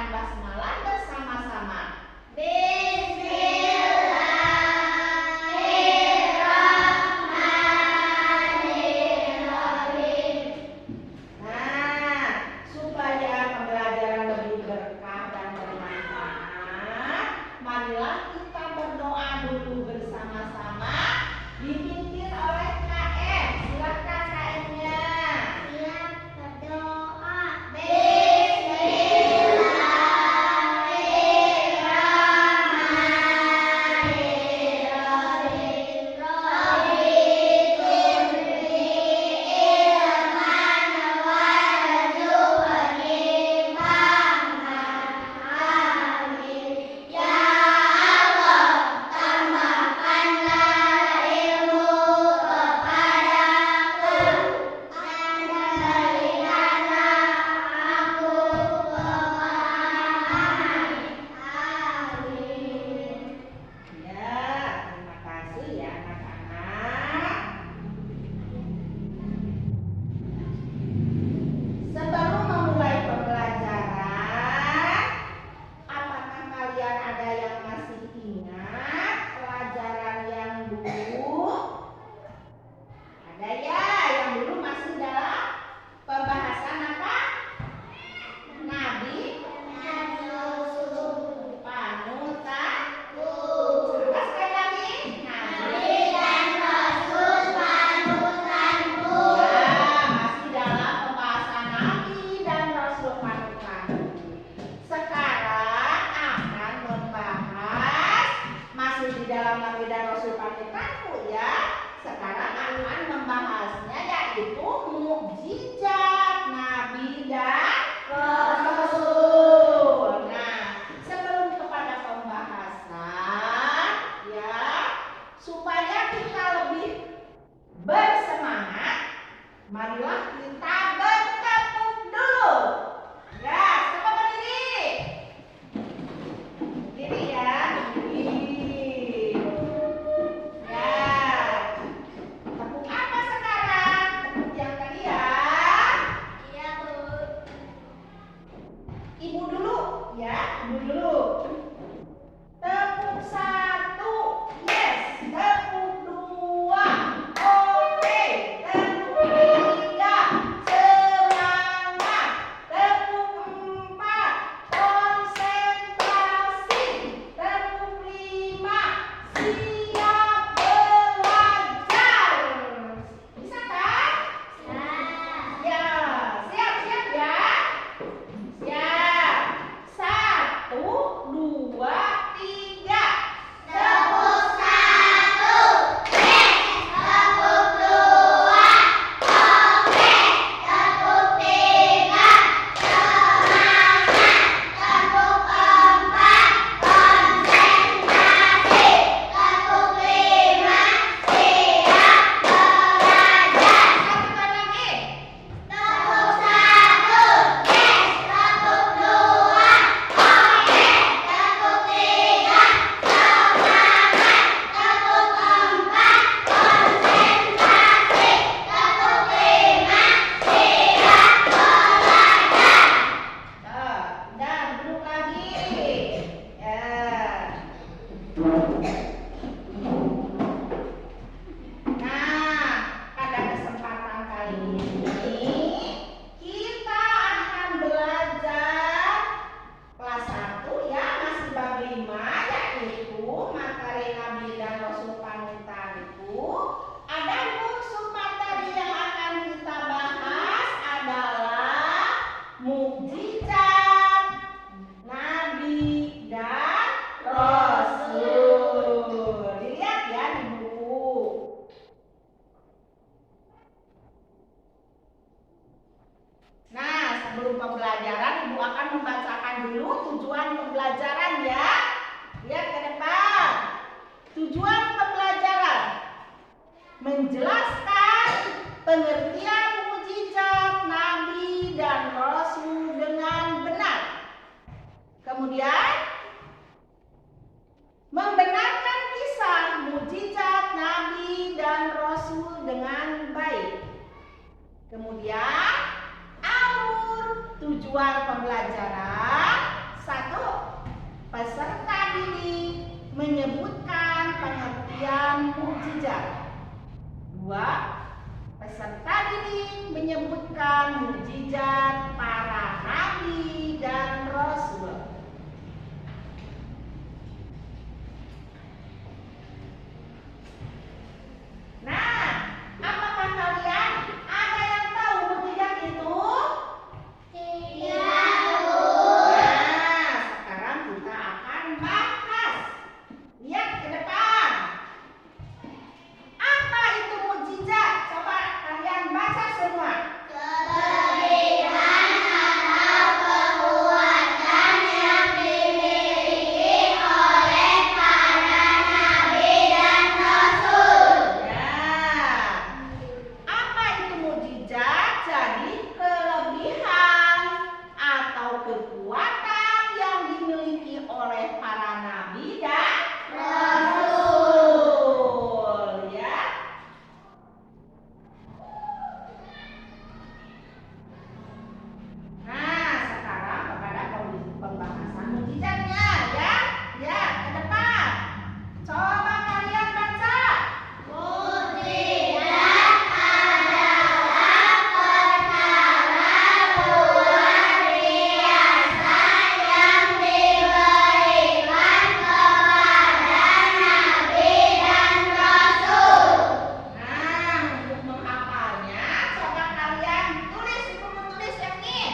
membacakan basmalah bersama-sama. Marilah kita berdoa dulu bersama-sama, dipimpin oleh KM. Silakan KM-nya. Siap berdoa. Dalam Nabi dan Rasul panutanku ya. Sekarang akan membahasnya yaitu mukjizat Nabi dan Rasul. Nah, sebelum kepada pembahasan ya, supaya kita lebih bersemangat, marilah kita bertepuk dulu. Ya, siapa berdiri? Berdiri ya. Ibu dulu. Tepuk 1, yes. Tepuk 2, oke. Tepuk 3, semangat. Tepuk 4, konsentrasi. Tepuk 5, siap belajar. Bisa kan? Ya, siap ya. Siap. 1, 2, 3. Tepuk 1, tepuk 2, oke. Tepuk 3, semangat. Tepuk 4, konsentrasi. Tepuk 5, siap belajar. Satu kali lagi. Tepuk 1, tepuk 2, oke. Tepuk 3, semangat. Tepuk 4, konsentrasi. Tepuk 5, siap belajar. Udah duduk lagi. Ya. Nah, pada kesempatan kali ini kita akan belajar kelas 1 ya, masih bab 5, yaitu materi Nabi dan Rasul panutanku. Ada unsur materi yang akan kita bahas adalah mukjizat Nabi dan Rasul. Dilihat ya di buku. Nah, sebelum pembelajaran Ibu akan membacakan dulu tujuan pembelajaran ya. Lihat ke depan. Tujuan pembelajaran menjelaskan pengertian mukjizat Nabi dan Rasul dengan benar. Kemudian membenarkan kisah mukjizat Nabi dan Rasul dengan baik. Kemudian alur tujuan pembelajaran peserta didik menyebutkan pengertian mukjizat. 2. Peserta didik menyebutkan mukjizat para nabi dan rasul. Nah, apakah kalian ada yang tahu mukjizat itu? Iya. Nah, sekarang kita akan bahas. Lihat ke depan. Apa itu mukjizat? Coba kalian baca semua. Kelebihan atau kekuatan yang dimiliki oleh para nabi dan rasul. Ya. Apa itu mukjizat? Jadi kelebihan atau kekuatan yang dimiliki oleh para nabi dan rasul. Ya. Nah, sekarang kepada pembahasan mukjizatnya ya. Ya, ke depan. Coba kalian baca. Mukjizat adalah perkara luar biasa yang diberikan kepada nabi dan rasul. Nah, untuk menghafalnya, coba kalian tulis di buku tulis yang ini.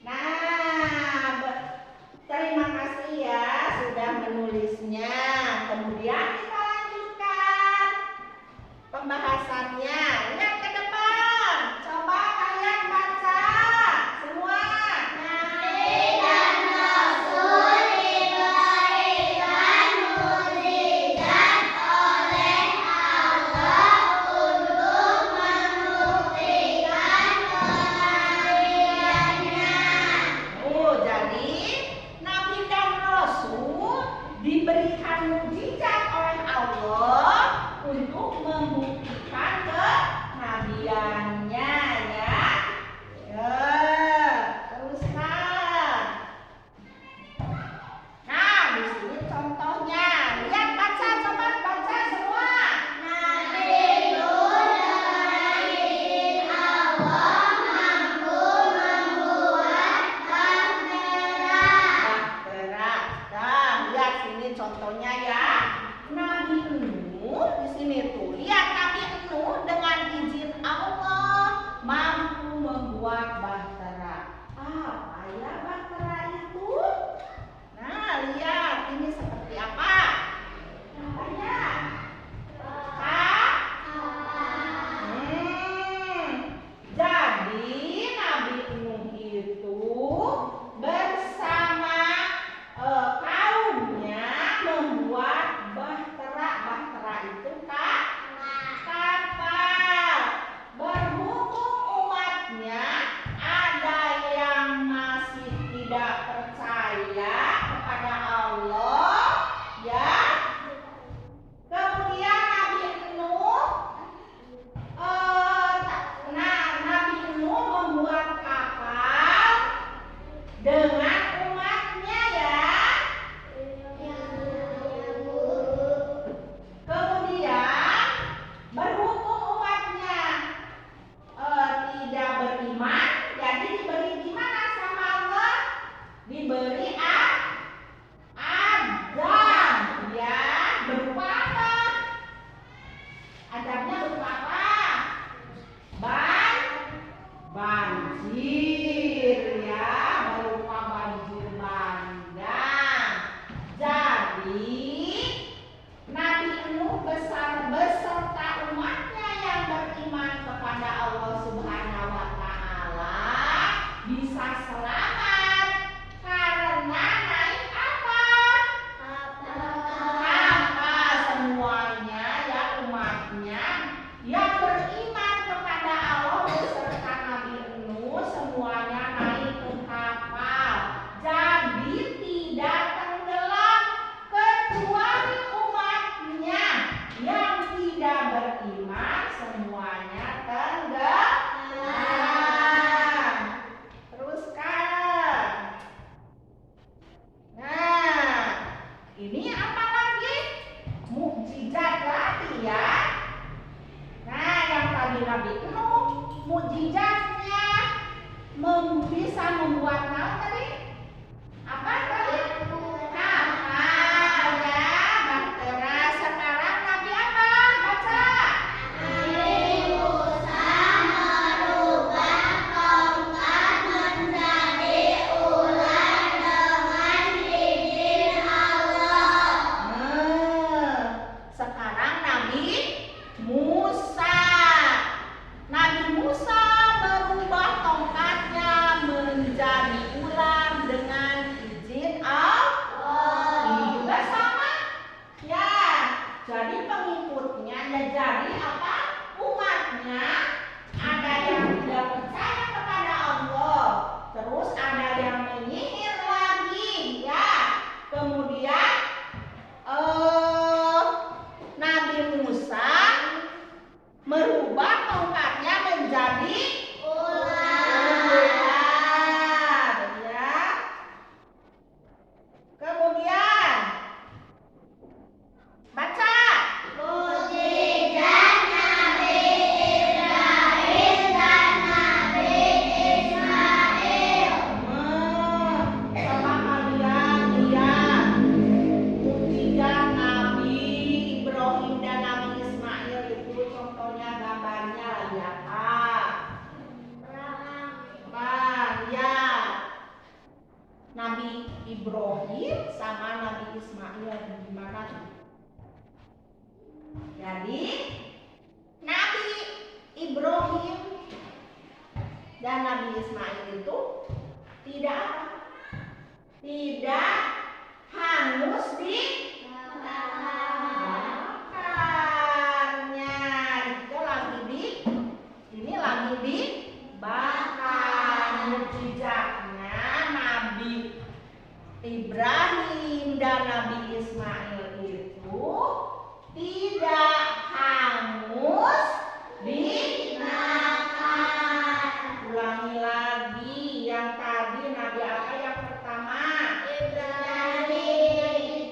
Nah, terima kasih ya sudah menulisnya. Kemudian kita lanjutkan pembahasannya. Lihat ke depan. Coba kalian baca semua. Nabi dan rasul diberikan mukjizat oleh Allah untuk membuktikan kenabiannya. Oh, jadi nabi dan rasul diberikan mukjizat oleh Allah untuk membuktikan kenabiannya ya. Ya, teruskan. Nah, di sini contohnya. Lihat baca, coba baca semua. Nabi Nuh dengan izin Allah mampu membuat bahtera. Bahtera. Nah, lihat sini contohnya ya. Nabi Nuh di sini tuh. Lihat Nabi Nuh tidak beriman semuanya tenggelam. Teruskan. Nah, ini apa lagi? Mukjizat lagi ya. Nah, yang tadi Nabi Nuh, mukjizatnya bisa membuat naon tadi? Apa tadi? Kapal ya, bahtera. Sekarang Nabi apa? Baca. Nabi Musa merubah tongkat menjadi ular dengan izin Allah. Sekarang Nabi Musa. Nabi Musa merubah tongkatnya menjadi ular dengan izin Allah. Ini juga sama. Ya, jadi pengikutnya ya jadi apa? Umatnya ada yang tidak percaya kepada Allah, terus ada yang menyihir lagi, ya. Kemudian Nabi Musa merubah tongkatnya menjadi ular, ya. Kemudian baca. Mukjizat Nabi Ibrahim dan Nabi Ismail. Coba kalian lihat mukjizat Nabi Ibrahim dan Nabi Ismail itu contohnya gambarnya lagi apa? Ya. Nabi Ibrahim sama Nabi Ismail gimana tuh? Jadi Nabi Ibrahim dan Nabi Ismail itu tidak apa? Tidak hangus di bakarnya. Itu lagi dibakar. Mukjizatnya Nabi Ibrahim dan Nabi Ismail itu tidak hangus dibakar. Ulangi lagi yang tadi Nabi apa yang pertama? Ibrahim.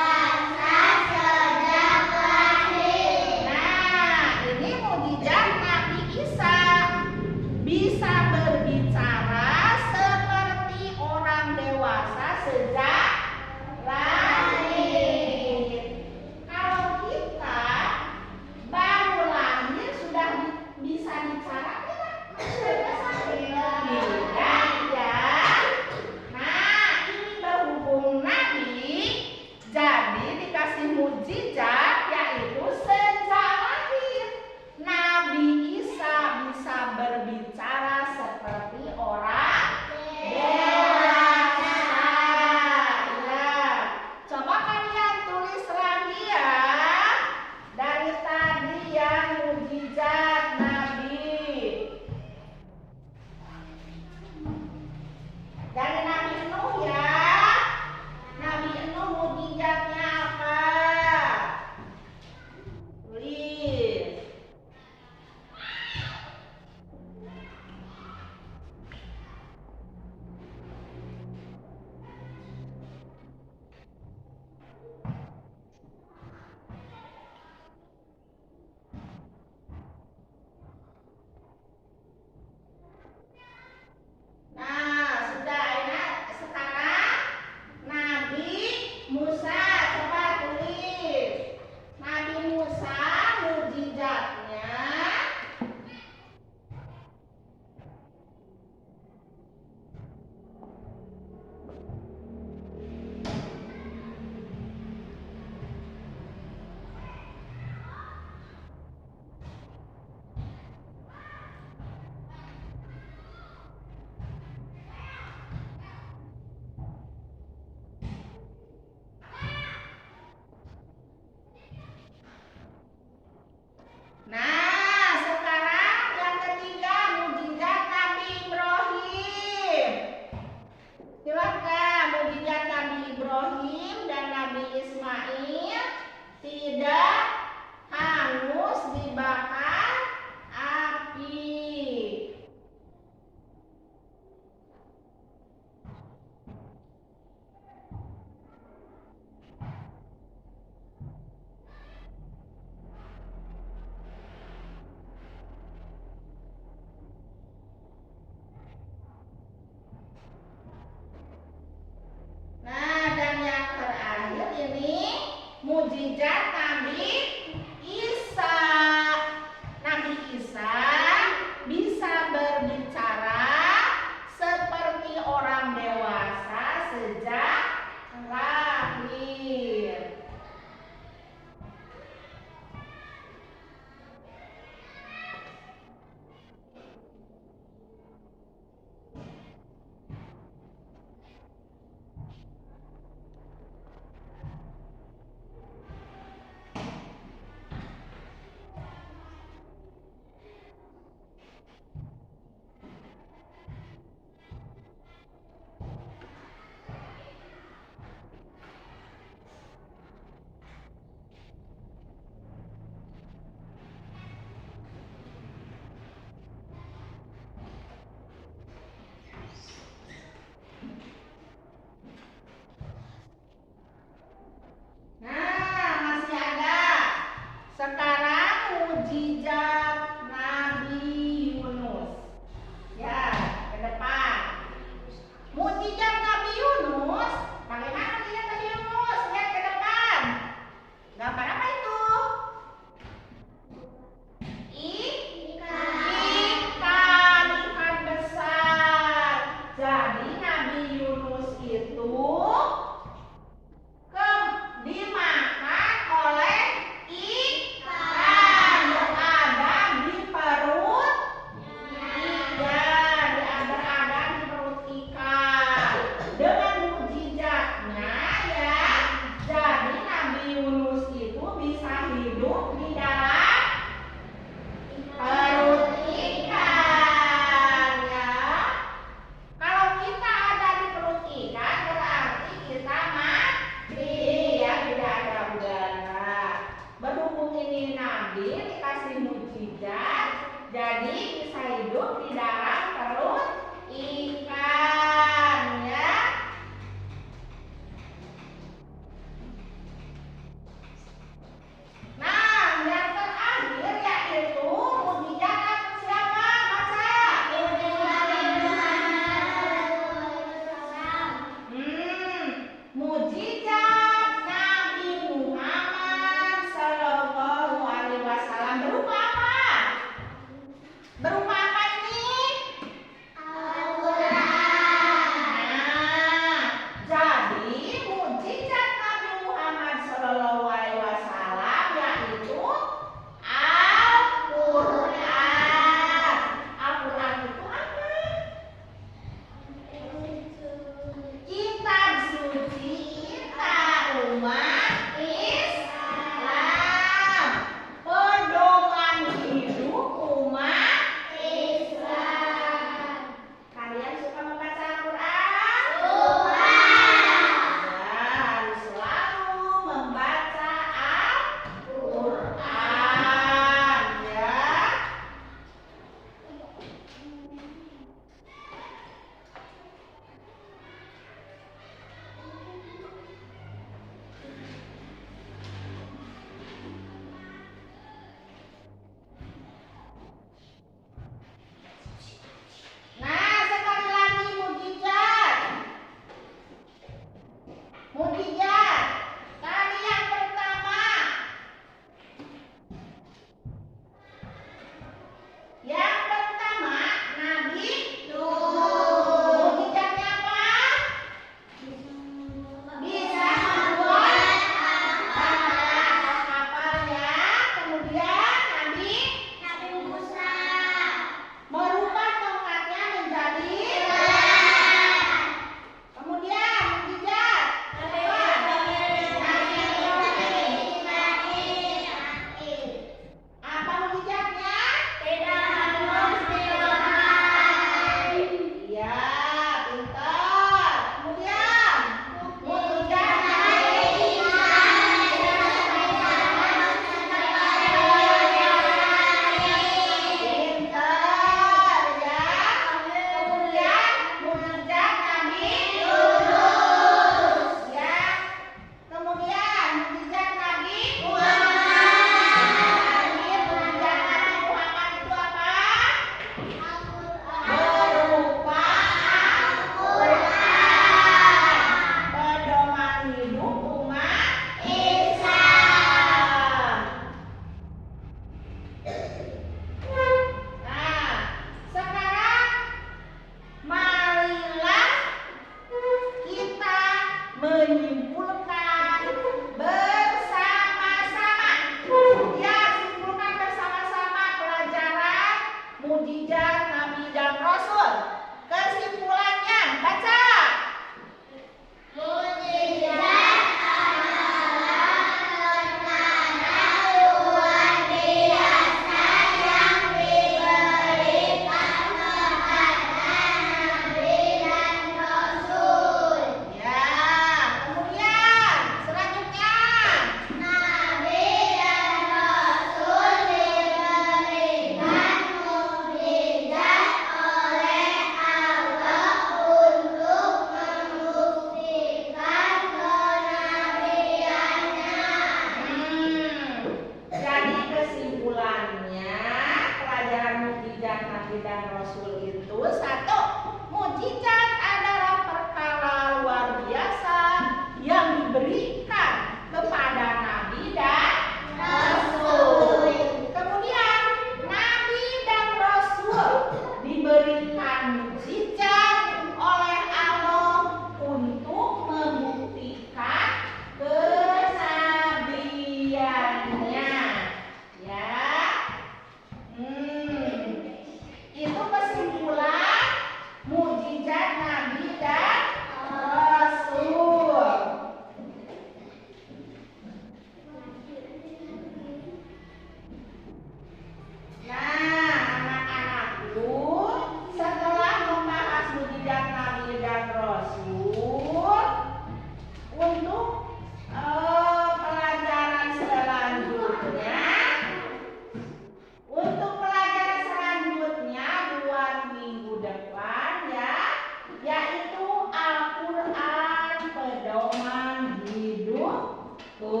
depan ya, yaitu Al-Quran pedoman hidupku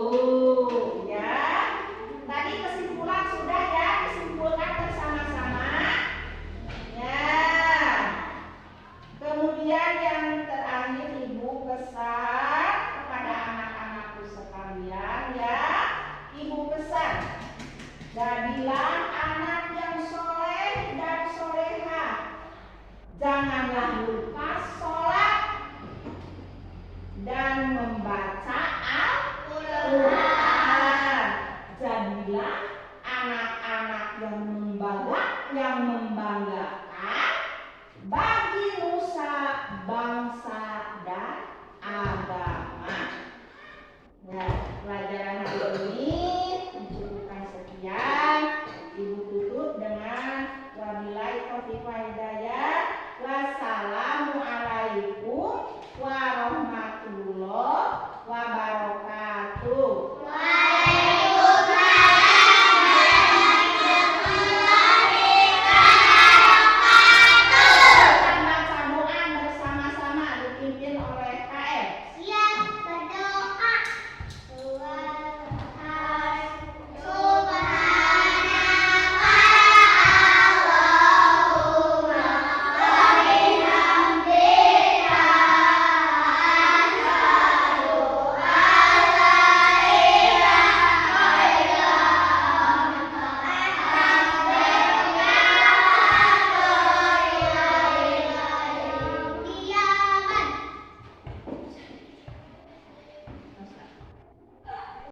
ya. Tadi kesimpulan sudah ya, disimpulkan bersama-sama ya. Kemudian yang terakhir Ibu pesan kepada anak-anakku sekalian ya. Ibu pesan, jadilah anak yang soleh dan soleha. Janganlah lupa